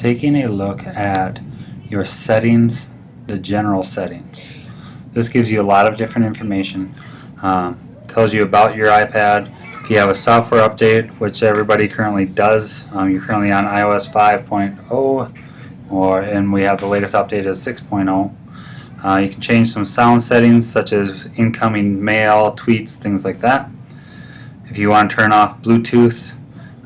taking a look at your settings, the general settings. This gives you a lot of different information. Tells you about your iPad. If you have a software update, which everybody currently does, you're currently on iOS 5.0, and we have the latest update is 6.0. You can change some sound settings such as incoming mail, tweets, things like that. If you want to turn off Bluetooth,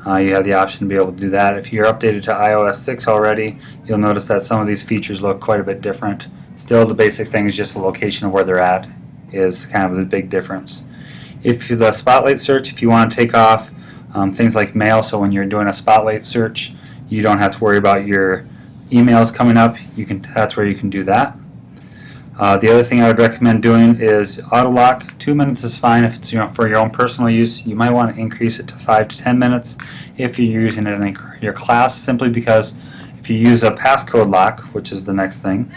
you have the option to be able to do that. If you're updated to iOS 6 already, you'll notice that some of these features look quite a bit different. Still, the basic thing is just the location of where they're at is kind of the big difference. If the spotlight search, if you want to take off things like mail, so when you're doing a spotlight search, you don't have to worry about your emails coming up. That's where you can do that. The other thing I would recommend doing is auto lock. 2 minutes is fine if it's for your own personal use. You might want to increase it to 5 to 10 minutes if you're using it in your class, simply because if you use a passcode lock, which is the next thing,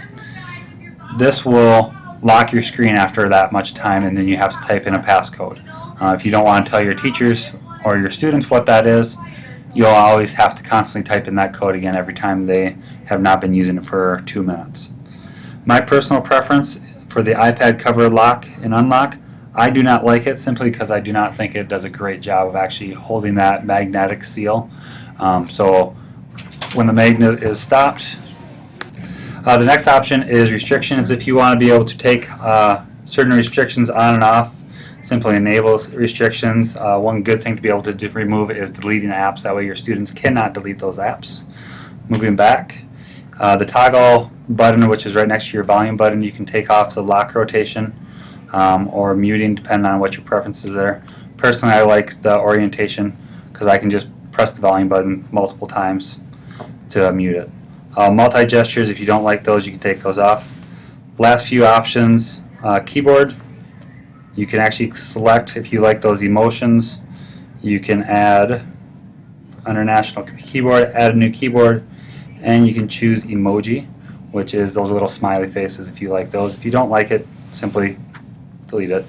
this will lock your screen after that much time, and then you have to type in a passcode. If you don't want to tell your teachers or your students what that is, you'll always have to constantly type in that code again every time they have not been using it for 2 minutes. My personal preference for the iPad cover lock and unlock, I do not like it simply because I do not think it does a great job of actually holding that magnetic seal. So when the magnet is stopped, the next option is restrictions. If you want to be able to take certain restrictions on and off, simply enable restrictions. One good thing to be able to remove is deleting apps. That way your students cannot delete those apps. Moving back, the toggle button, which is right next to your volume button, you can take off the lock rotation or muting, depending on what your preferences are. Personally, I like the orientation because I can just press the volume button multiple times to mute it. Multi-gestures, if you don't like those, you can take those off. Last few options, keyboard. You can actually select if you like those emotions. You can add, under National Keyboard, add a new keyboard, and you can choose emoji, which is those little smiley faces if you like those. If you don't like it, simply delete it.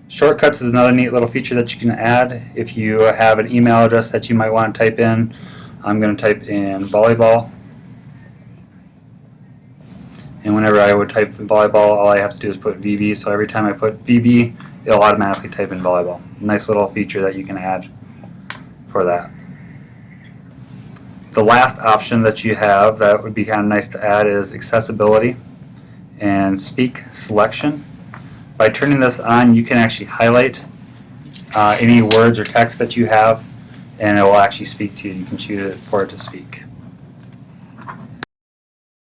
Shortcuts is another neat little feature that you can add. If you have an email address that you might want to type in, I'm going to type in volleyball. And whenever I would type in volleyball, all I have to do is put VB. So every time I put VB, it'll automatically type in volleyball. Nice little feature that you can add for that. The last option that you have that would be kind of nice to add is accessibility and speak selection. By turning this on, you can actually highlight any words or text that you have, and it will actually speak to you. You can choose for it to speak.